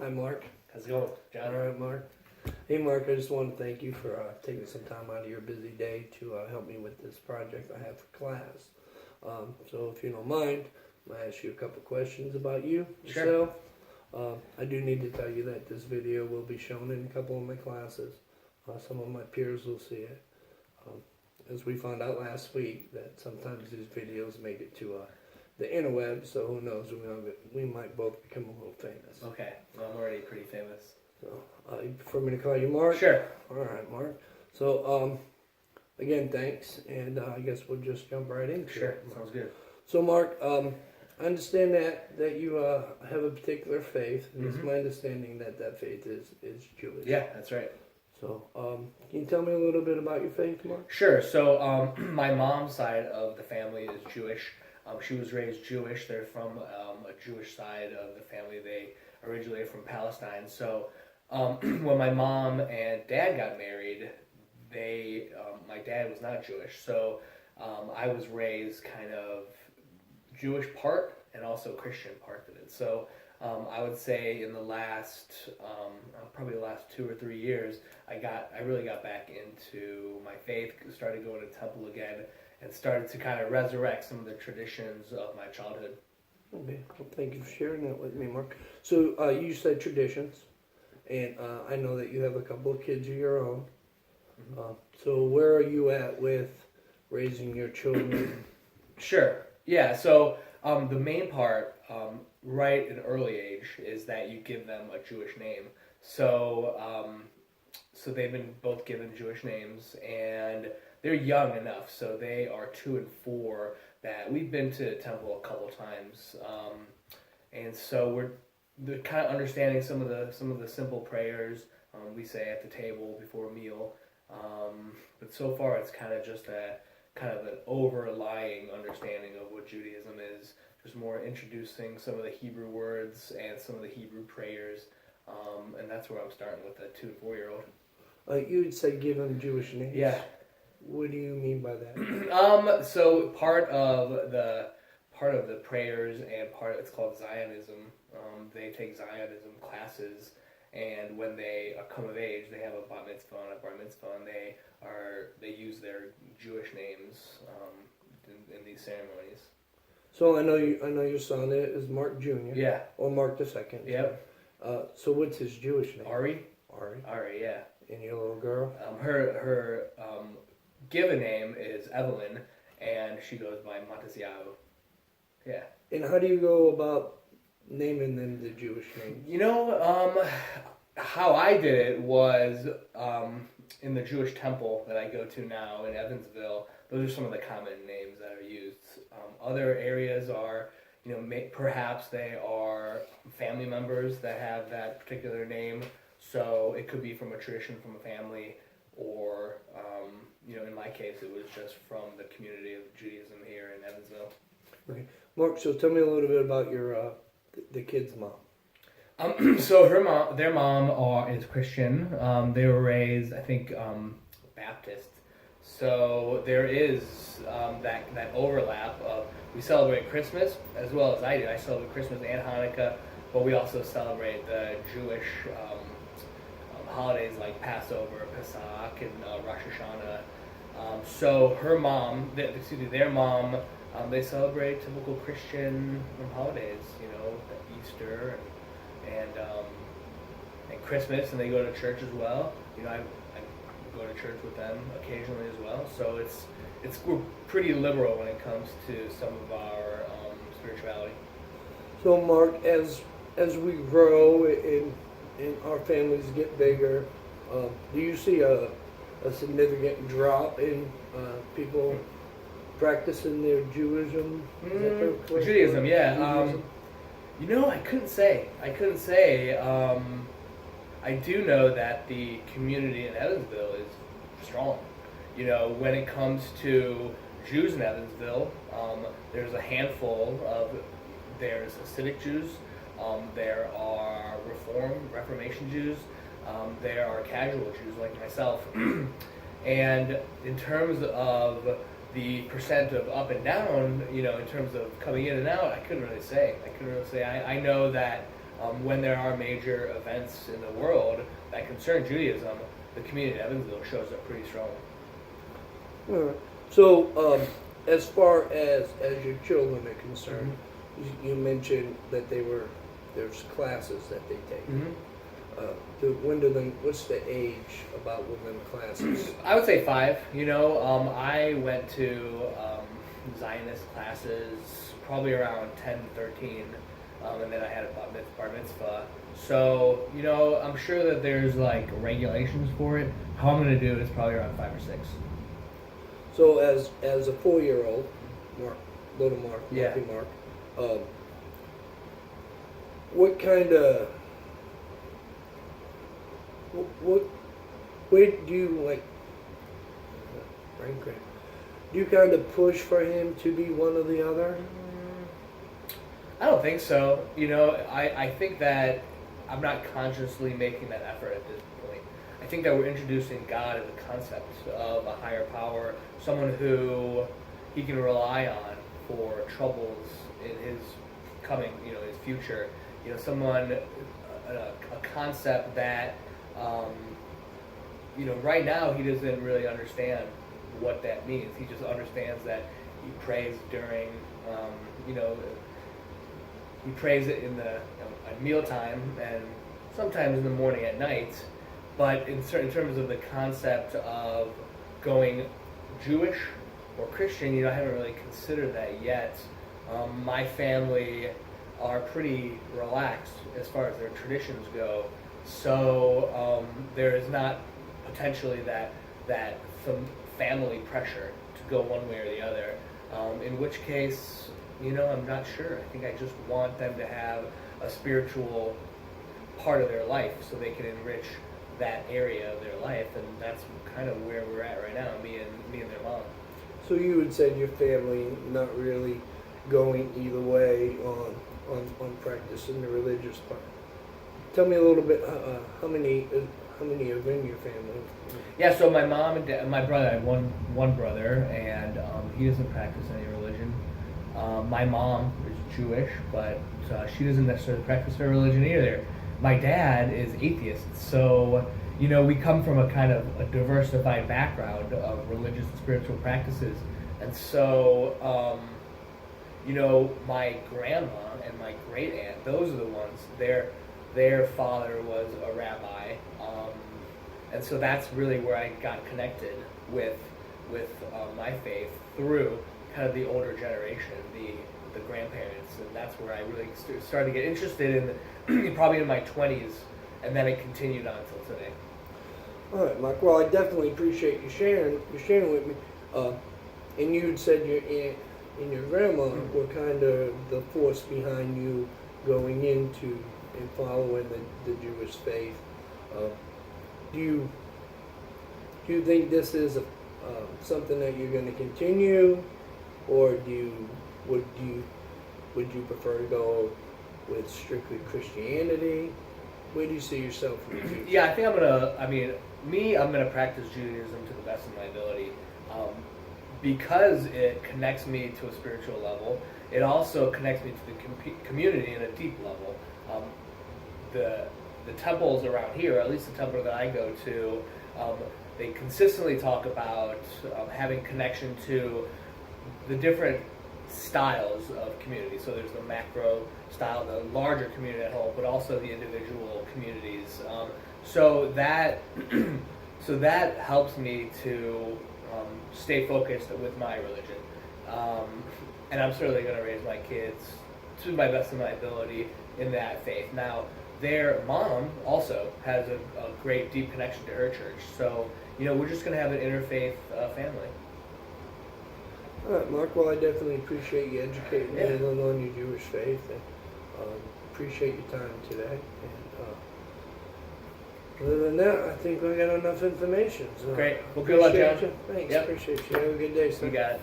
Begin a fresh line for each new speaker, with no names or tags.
Hi, Mark.
How's it going, John?
All right, Mark. Hey, Mark, I just want to thank you for taking some time out of your busy day to help me with this project I have for class. So, if you don't mind, I'm going to ask you a couple questions about you,
Sure.
yourself. I do need to tell you that this video will be shown in a couple of my classes. Some of my peers will see it. As we found out last week, that sometimes these videos make it to the interweb, so who knows, we might both become a little famous.
Okay, well, I'm already pretty famous.
So, you prefer me to call you Mark?
Sure.
All right, Mark. So, again, thanks, and I guess we'll just jump right into
Sure,
it.
sounds good.
So, Mark, I understand that you have a particular faith, and it's my understanding that that faith is Jewish.
Yeah, that's right.
So, can you tell me a little bit about your faith, Mark?
Sure, so my mom's side of the family is Jewish. She was raised Jewish. They're from a Jewish side of the family. They originally are from Palestine. So when my mom and dad got married, my dad was not Jewish. So I was raised kind of Jewish part and also Christian part of it. So I would say in the last, probably the last 2 or 3 years, I really got back into my faith, started going to temple again, and started to kind of resurrect some of the traditions of my childhood.
Okay, well, thank you for sharing that with me, Mark. So, you said traditions, and I know that you have a couple of kids of your own. So, where are you at with raising your children?
Sure. Yeah. So the main part, right at an early age, is that you give them a Jewish name. So so they've been both given Jewish names, and they're young enough. So they are 2 and 4. That we've been to temple a couple times, and so they're kind of understanding some of the simple prayers we say at the table before a meal. But so far, it's kind of just kind of an overlying understanding of what Judaism is, just more introducing some of the Hebrew words and some of the Hebrew prayers, and that's where I'm starting with a 2 and 4-year-old.
You would say give them Jewish names.
Yeah.
What do you mean by that?
So part of the prayers and it's called Zionism. They take Zionism classes, and when they come of age, they have a bat mitzvah and a bar mitzvah, and they use their Jewish names in these ceremonies.
So I know your son is Mark Jr.
Yeah.
Or Mark the Second.
Yep.
So what's his Jewish name?
Ari.
Ari.
Yeah.
And your little girl?
Her given name is Evelyn, and she goes by Matasiyahu. Yeah.
And how do you go about naming them the Jewish names?
You know, how I did it was in the Jewish temple that I go to now in Evansville. Those are some of the common names that are used. Other areas are, perhaps they are family members that have that particular name. So it could be from a tradition from a family, or in my case, it was just from the community of Judaism here in Evansville.
Okay, Mark. So tell me a little bit about your the kid's mom.
So their mom is Christian. They were raised, I think, Baptist. So there is that overlap of, we celebrate Christmas as well as I do. I celebrate Christmas and Hanukkah, but we also celebrate the Jewish holidays like Passover, Pesach, and Rosh Hashanah. So their mom, they celebrate typical Christian holidays, Easter and Christmas, and they go to church as well. I go to church with them occasionally as well. So we're pretty liberal when it comes to some of our spirituality.
So Mark, as we grow and our families get bigger, do you see a significant drop in people practicing their Judaism?
Judaism, yeah.
Judaism?
I couldn't say. I do know that the community in Evansville is strong. When it comes to Jews in Evansville, there's a handful of, there's Hasidic Jews, there are Reformation Jews, there are casual Jews like myself. And in terms of the percent of up and down, in terms of coming in and out, I couldn't really say. I know that when there are major events in the world that concern Judaism, the community of Evansville shows up pretty strong.
All right. So, as far as your children are concerned, you mentioned that there's classes that they take. What's the age about within classes?
I would say 5. I went to Zionist classes probably around 10, 13, and then I had a bar mitzvah. So, I'm sure that there's like regulations for it. How I'm going to do it is probably around 5 or 6.
So, as a 4-year-old, little Mark,
Yeah.
Marky Mark, what kind of what way do you like? Brain cramp. Do you kind of push for him to be one or the other?
I don't think so. I think that I'm not consciously making that effort at this point. I think that we're introducing God as a concept of a higher power, someone who he can rely on for troubles in his coming, his future. Someone, a concept that, right now he doesn't really understand what that means. He just understands that he prays during, he prays it in the at mealtime and sometimes in the morning at night. But in terms of the concept of going Jewish or Christian, I haven't really considered that yet. My family are pretty relaxed as far as their traditions go, so there is not potentially that family pressure to go one way or the other. In which case, I'm not sure. I think I just want them to have a spiritual part of their life so they can enrich that area of their life, and that's kind of where we're at right now, me and their mom.
So you would say your family not really going either way on practicing the religious part. Tell me a little bit. How many are in your family?
Yeah, so my mom and dad, my brother, I have one brother, and he doesn't practice any religion. My mom is Jewish, but she doesn't necessarily practice her religion either. My dad is atheist, so we come from a kind of a diversified background of religious and spiritual practices, and so my grandma and my great aunt, those are the ones. Their father was a rabbi, and so that's really where I got connected with my faith through kind of the older generation, the grandparents, and that's where I really started to get interested in probably in my 20s, and then it continued on until today.
All right, Mike. Well, I definitely appreciate you sharing with me. And you had said your aunt and your grandma were kind of the force behind you going into and following the Jewish faith. Do you think this is something that you're going to continue, or would you prefer to go with strictly Christianity? Where do you see yourself in the future?
Yeah, I think I'm gonna practice Judaism to the best of my ability, because it connects me to a spiritual level. It also connects me to the community in a deep level. The temples around here, at least the temple that I go to, they consistently talk about having connection to the different styles of community. So there's the macro style, the larger community at home, but also the individual communities. So that helps me to stay focused with my religion. And I'm certainly going to raise my kids to my best of my ability in that faith. Now, their mom also has a great deep connection to her church. So, we're just going to have an interfaith family.
All right, Mark. Well, I definitely appreciate you educating me on your Jewish faith, and appreciate your time today. And other than that, I think we got enough information. So
Great. Well, good luck, John.
Thanks.
Yep.
Appreciate you. Have a good day, son.
You got it.